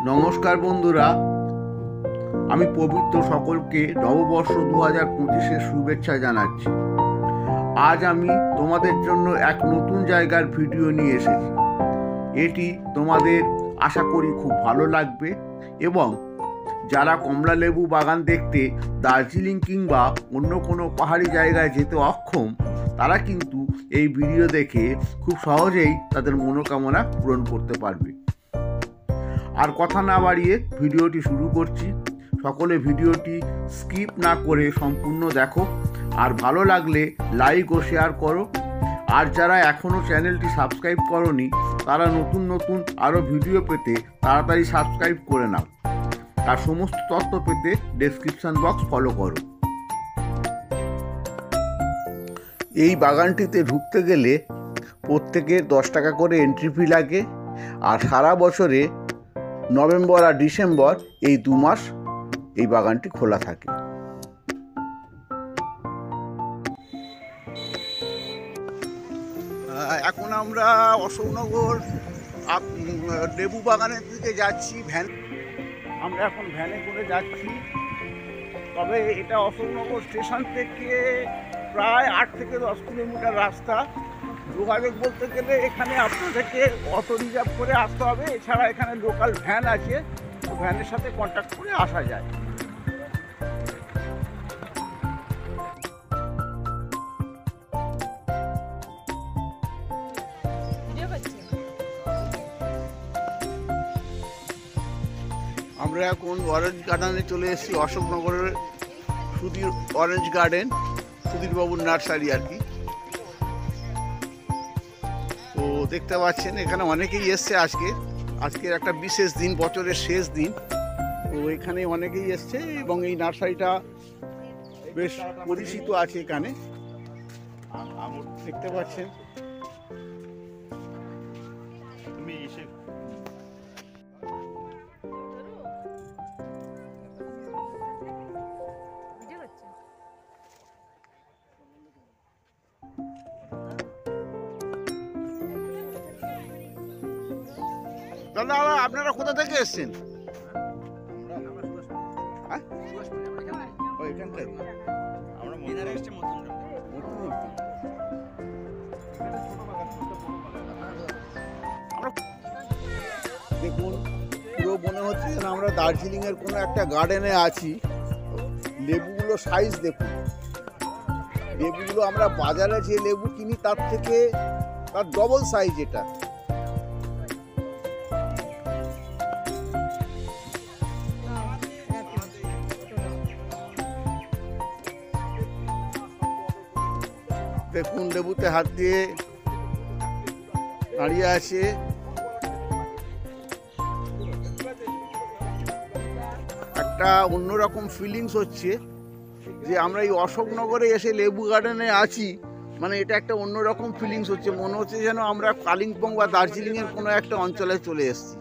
নমস্কার বন্ধুরা, আমি পবিত্র সকলকে নববর্ষ 2025-এর শুভেচ্ছা জানাচ্ছি। আজ আমি তোমাদের জন্য এক নতুন জায়গার ভিডিও নিয়ে এসেছি। এটি তোমাদের আশা করি খুব ভালো লাগবে এবং যারা কমলা লেবু বাগান দেখতে দার্জিলিং কিংবা অন্য কোনো পাহাড়ি জায়গায় যেতে অক্ষম, তারা কিন্তু এই ভিডিও দেখে খুব সহজেই তাদের মনোকামনা পূরণ করতে পারবে। আর কথা না বাড়িয়ে ভিডিওটি শুরু করছি। সকলে ভিডিওটি স্কিপ না করে সম্পূর্ণ দেখো, আর ভালো লাগলে লাইক ও শেয়ার করো। আর যারা এখনও চ্যানেলটি সাবস্ক্রাইব করোনি, তারা নতুন নতুন আরও ভিডিও পেতে তাড়াতাড়ি সাবস্ক্রাইব করে নাও। আর সমস্ত তথ্য পেতে ডেসক্রিপশন বক্স ফলো করো। এই বাগানটিতে ঢুকতে গেলে প্রত্যেকের 10 টাকা করে এন্ট্রি ফি লাগে। আর সারা বছরে নভেম্বর আর ডিসেম্বর এই 2 মাস এই বাগানটি খোলা থাকে। এখন আমরা অশোকনগর লেবু বাগানের দিকে যাচ্ছি। আমরা এখন ভ্যানে করে যাচ্ছি। তবে এটা অশোকনগর স্টেশন থেকে প্রায় 8 থেকে 10 কিলোমিটার রাস্তা। যোগাযোগ বলতে গেলে এখানে আপনাদেরকে অটো রিজার্ভ করে আসতে হবে। এছাড়া এখানে লোকাল ভ্যান আছে, তো ভ্যানের সাথে কন্ট্যাক্ট করে আসা যায়। আমরা এখন অরেঞ্জ গার্ডেনে চলে এসেছি। অশোকনগরের সুধীর অরেঞ্জ গার্ডেন, সুধীরবাবুর নার্সারি আর কি। তো দেখতে পাচ্ছেন এখানে অনেকেই এসছে আজকের একটা বিশেষ দিন, বছরের শেষ দিন। তো এখানে অনেকেই এসছে এবং এই নার্সারিটা বেশ পরিচিত আছে এখানে, দেখতে পাচ্ছেন। দাদা, আপনারা কোথা থেকে এসছেন? দেখুন, পুরো মনে হচ্ছে যেন আমরা দার্জিলিংয়ের কোনো একটা গার্ডেনে আছি। লেবুগুলো সাইজ দেখুন, লেবুগুলো আমরা বাজারে যে লেবু কিনি তার থেকে তার ডবল সাইজ এটা। দেখুন, লেবুতে হাত দিয়ে দাঁড়িয়ে আছে। একটা অন্যরকম ফিলিংস হচ্ছে যে আমরা এই অশোকনগরে এসে লেবু গার্ডেনে আছি, মানে এটা একটা অন্যরকম ফিলিংস হচ্ছে। মনে হচ্ছে যেন আমরা কালিম্পং বা দার্জিলিংয়ের কোনো একটা অঞ্চলে চলে এসেছি।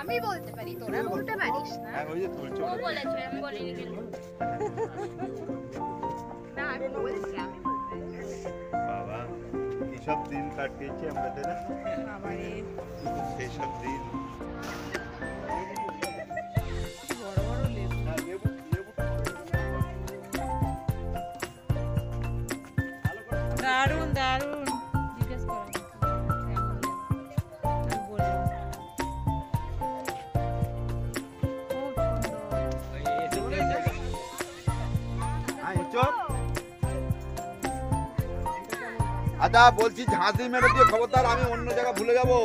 আমি বলতে পারি, তোরা বলতে পারিস না। ও বলেছে, আমি বলিনি কেন? না, আমি বলছি, আমি বলতে পারি। বাবা, এইসব দিন কাটিয়েছি আমরা, তাই না? সেই সব দিন দারুণ দারুণ। জিজ্ঞেস করো আচ্ছা, বলছি ঝাঁঝি মেরে দিয়ে খবরদার, আমি অন্য জায়গা ভুলে যাবো।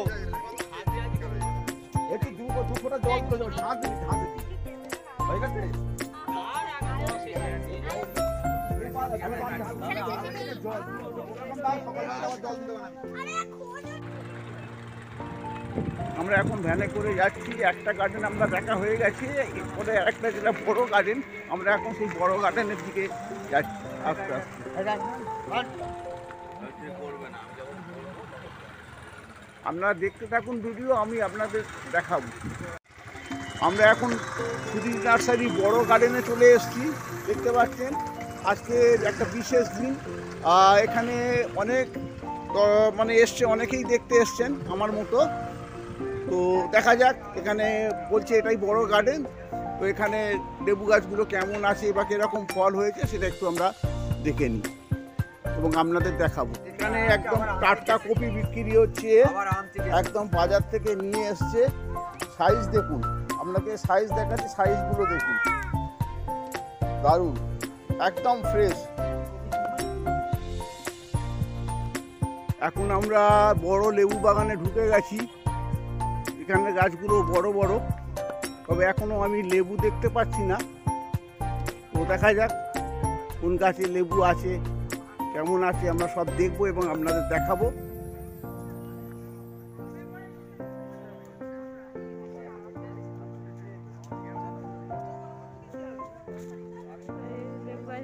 একটু দু ফোঁটা জল তুলে যাবো। ঝাঁঝি হয়ে গেছে। আমরা এখন ভ্যানে করে যাচ্ছি। একটা গার্ডেন আমরা দেখা হয়ে গেছে, এরপরে একটা যেটা বড় গার্ডেন, আমরা এখন সেই বড় গার্ডেনের দিকে যাচ্ছি আস্তে আস্তে। আপনারা দেখতে থাকুন ভিডিও, আমি আপনাদের দেখাবো। আমরা এখন সুধীর নার্সারি বড় গার্ডেনে চলে এসেছি। দেখতে পাচ্ছেন আজকে একটা বিশেষ দিন। এখানে অনেক মানে এসছে, অনেকেই দেখতে এসছেন আমার মতো। তো দেখা যাক, এখানে বলছে এটাই বড় গার্ডেন। তো এখানে লেবু গাছগুলো কেমন আছে বা কীরকম ফল হয়েছে সেটা একটু আমরা দেখে নিই এবং আপনাদের দেখাবো। এখানে একদম টাটকা কপি বিক্রি হচ্ছে, একদম বাজার থেকে নিয়ে এসছে। সাইজ দেখুন, আপনাকে সাইজ দেখাচ্ছি, সাইজগুলো দেখুন, দারুণ, একদম ফ্রেশ। এখন আমরা বড় লেবু বাগানে ঢুকে গেছি। এখানে গাছগুলো বড় বড়, তবে এখনো আমি লেবু দেখতে পাচ্ছি না। তো দেখা যাক কোন গাছে লেবু আছে, কেমন আছে, আমরা সব দেখবো এবং আপনাদের দেখাবো।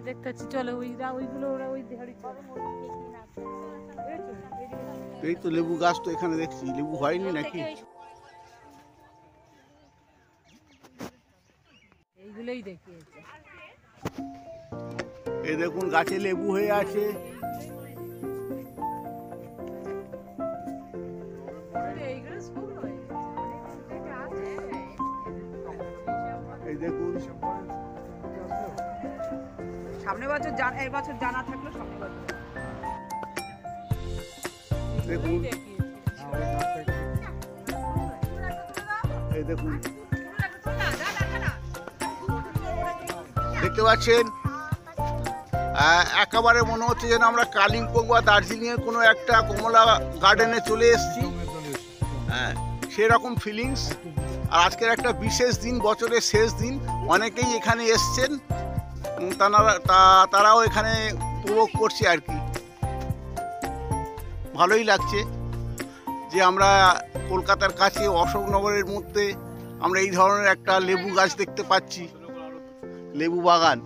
দেখতে পাচ্ছি, চলো ওইগুলো ওরা ওই ধারে এই তো লেবু গাছ, তো এখানে দেখছি লেবু হয়নি নাকি? এইগুলোই দেখিয়েছে। এই দেখুন গাছে লেবু হয়ে আছে। এই দেখুন, সামনে বছর এই বছর জানা থাকলো সামনে বছর দেখুন, এই দেখুন, দেখতে পাচ্ছেন একেবারে মনে হচ্ছে যেন আমরা কালিম্পং বা দার্জিলিংয়ের কোনো একটা কমলা গার্ডেনে চলে এসেছি। হ্যাঁ, সেরকম ফিলিংস। আর আজকের একটা বিশেষ দিন, বছরের শেষ দিন, অনেকেই এখানে এসছেন, তারাও এখানে উপভোগ করছে আর কি। ভালোই লাগছে যে আমরা কলকাতার কাছে অশোকনগরের মধ্যে আমরা এই ধরনের একটা লেবু গাছ দেখতে পাচ্ছি, লেবু বাগান।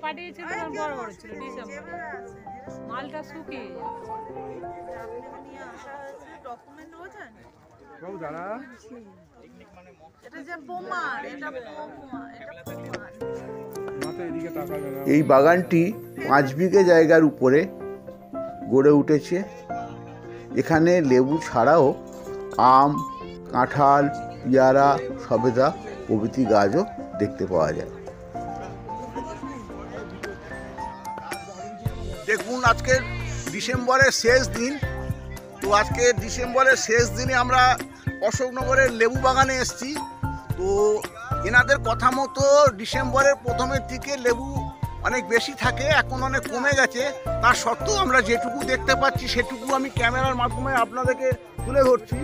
পাঠিয়েছে তখন বড় বড় ছিল, ডিসেম্বরে মালটা শুকিয়ে এই বাগানটি 5 বিঘে জায়গার উপরে গড়ে উঠেছে। এখানে লেবু ছাড়াও আম, কাঁঠাল, পেয়ারা, সবেদা প্রভৃতি গাছও দেখতে পাওয়া যায়। দেখুন আজকে ডিসেম্বরের শেষ দিন। তো আজকে ডিসেম্বরের শেষ দিনে আমরা অশোকনগরের লেবু বাগানে এসেছি। তো এনাদের কথা মতো ডিসেম্বরের প্রথমের দিকে লেবু অনেক বেশি থাকে, এখন অনেক কমে গেছে। তার সত্ত্বেও আমরা যেটুকু দেখতে পাচ্ছি সেটুকু আমি ক্যামেরার মাধ্যমে আপনাদেরকে তুলে ধরছি।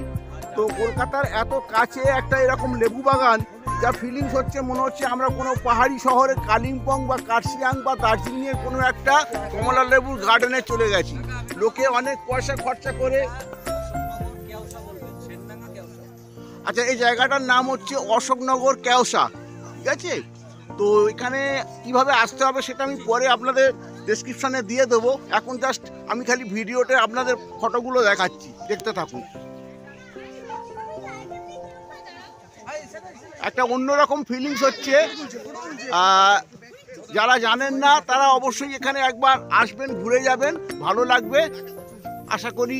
তো কলকাতার এত কাছে একটা এরকম লেবু বাগান, যা ফিলিংস হচ্ছে মনে হচ্ছে আমরা কোনো পাহাড়ি শহরে কালিম্পং বা কার্শিয়াং বা দার্জিলিংয়ের কোনো একটা কমলা লেবুর গার্ডেনে চলে গেছি। লোকে অনেক পয়সা খরচা করে। আচ্ছা, এই জায়গাটার নাম হচ্ছে অশোকনগর কেওসা, ঠিক আছে? তো এখানে কিভাবে আসতে হবে সেটা আমি পরে আপনাদের ডেসক্রিপশানে দিয়ে দেবো। এখন জাস্ট আমি খালি ভিডিওতে আপনাদের ফটোগুলো দেখাচ্ছি, দেখতে থাকুন। একটা অন্যরকম ফিলিংস হচ্ছে। যারা জানেন না তারা অবশ্যই এখানে একবার আসবেন, ঘুরে যাবেন, ভালো লাগবে। আশা করি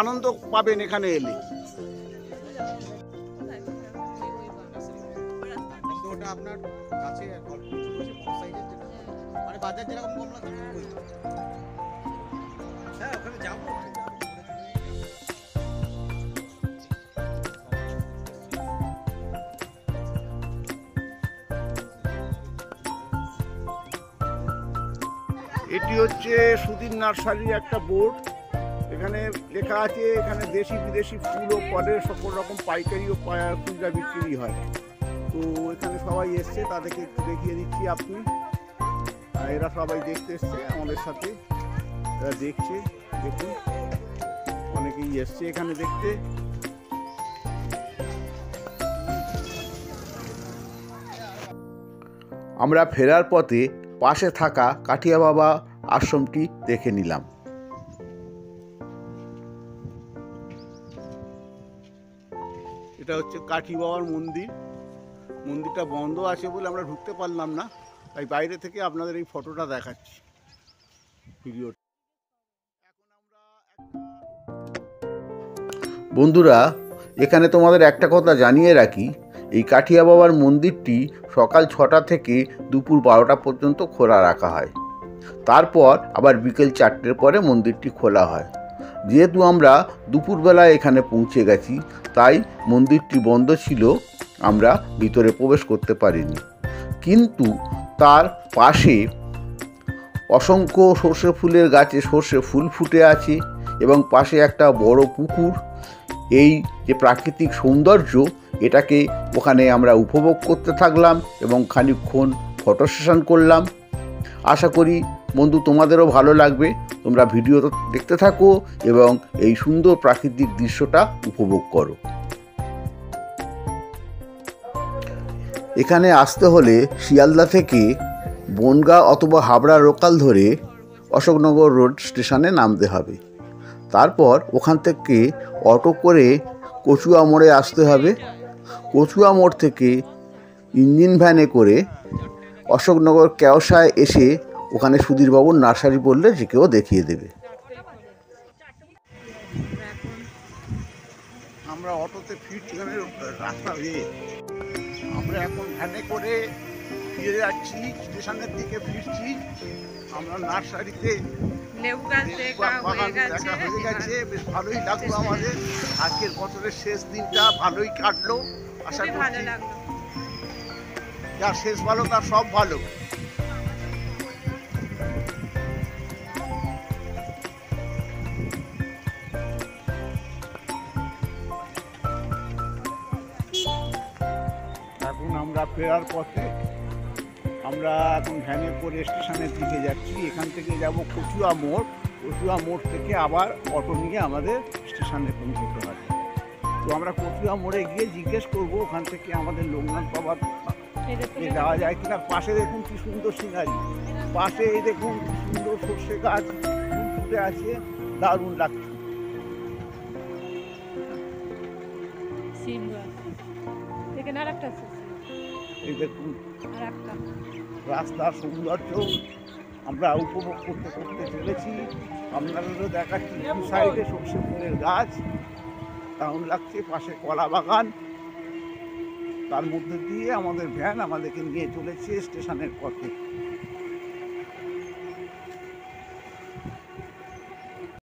আনন্দ পাবেন এখানে এলে। আপনার কাছে মানে বাজার যেরকম কমলা হ্যাঁ ওখানে যাবো। এটি হচ্ছে সুধীর নার্সারির একটা বোর্ড। এখানে লেখা আছে এখানে দেশি বিদেশি ফুল ও ফলের সকল রকম পাইকারি ও খুচরা বিক্রি হয়। তো এখানে সবাই এসছে, তাদেরকে একটু দেখিয়ে দিচ্ছি। আপনি এরা সবাই দেখতে এসছে আমাদের সাথে, এরা দেখছে। দেখুন অনেকেই এসছে এখানে দেখতে। আমরা ফেরার পথে পাশে থাকা কাঠিয়া বাবা আশ্রমটি দেখে নিলাম। এটা হচ্ছে কাঠি বাবার মন্দির। মন্দিরটা বন্ধ আছে বলে আমরা ঢুকতে পারলাম না, তাই বাইরে থেকে আপনাদের এই ফটোটা দেখাচ্ছি ভিডিও। বন্ধুরা, এখানে তোমাদের একটা কথা জানিয়ে রাখি, এই কাঠিয়া বাবার মন্দিরটি সকাল 6টা থেকে দুপুর 12টা পর্যন্ত খোলা রাখা হয়। তারপর আবার বিকেল 4টের পরে মন্দিরটি খোলা হয়। যেহেতু আমরা দুপুরবেলা এখানে পৌঁছে গেছি, তাই মন্দিরটি বন্ধ ছিল, আমরা ভিতরে প্রবেশ করতে পারিনি। কিন্তু তার পাশে অসংখ্য সর্ষে ফুলের গাছে সর্ষে ফুল ফুটে আছে এবং পাশে একটা বড় পুকুর। এই যে প্রাকৃতিক সৌন্দর্য, এটাকে ওখানে আমরা উপভোগ করতে থাকলাম এবং খানিকক্ষণ ফটো সেশন করলাম। আশা করি বন্ধু তোমাদেরও ভালো লাগবে। তোমরা ভিডিওটা দেখতে থাকো এবং এই সুন্দর প্রাকৃতিক দৃশ্যটা উপভোগ করো। এখানে আসতে হলে শিয়ালদা থেকে বনগাঁ অথবা হাবড়া লোকাল ধরে অশোকনগর রোড স্টেশনে নামতে হবে। তারপর ওখান থেকে অটো করে কচুয়া মোড়ে আসতে হবে। কচুয়া মোড় থেকে ইঞ্জিন ভ্যানে করে অশোকনগর কেওসায় এসে ওখানে সুধীরবাবুর নার্সারি বললে যে কেউ দেখিয়ে দেবে। আমরা অটোতে ফিরছি, রাস্তা হয়ে আমরা এখন ভ্যানে করে ফিরে যাচ্ছি, স্টেশনের দিকে ফিরছি। আমরা নার্সারিতে লেবু গাছ দেখা হয়ে গেছে। বেশ ভালোই লাগলো আমাদের। আজকের বছরের শেষ দিনটা ভালোই কাটলো। আশা ভালো করছি লাগলো। যার শেষ ভালো তার সব ভালো। এখন আমরা ফেরার পথে আমরা এখন ভ্যানে করে স্টেশনের দিকে যাচ্ছি। এখান থেকে যাব কচুয়া মোড়। কচুয়া মোড় থেকে আবার অটো নিয়ে আমাদের স্টেশনে পৌঁছতে হবে। তো আমরা কচুয়া মোড়ে গিয়ে জিজ্ঞেস করবো ওখান থেকে আমাদের লোকনাথ বাবার যাওয়া যায় কিনা। পাশে দেখুন কি সুন্দর সিনারি, পাশে এই দেখুন সুন্দর সর্ষে গাছ ফুল ফুটে আছে, দারুণ লাগছে। এখানে আরেকটা আছে, এই দেখুন আরেকটা রাস্তার সৌন্দর্য আমরা উপভোগ করতে করতে চলেছি। আপনাদেরও দেখাচ্ছি দু সাইডে সর্ষে ফুলের গাছ, দারুণ লাগছে। পাশে কলা বাগান, তার মধ্যে দিয়ে আমাদের ভ্যান আমাদেরকে নিয়ে চলেছে স্টেশনের পথে।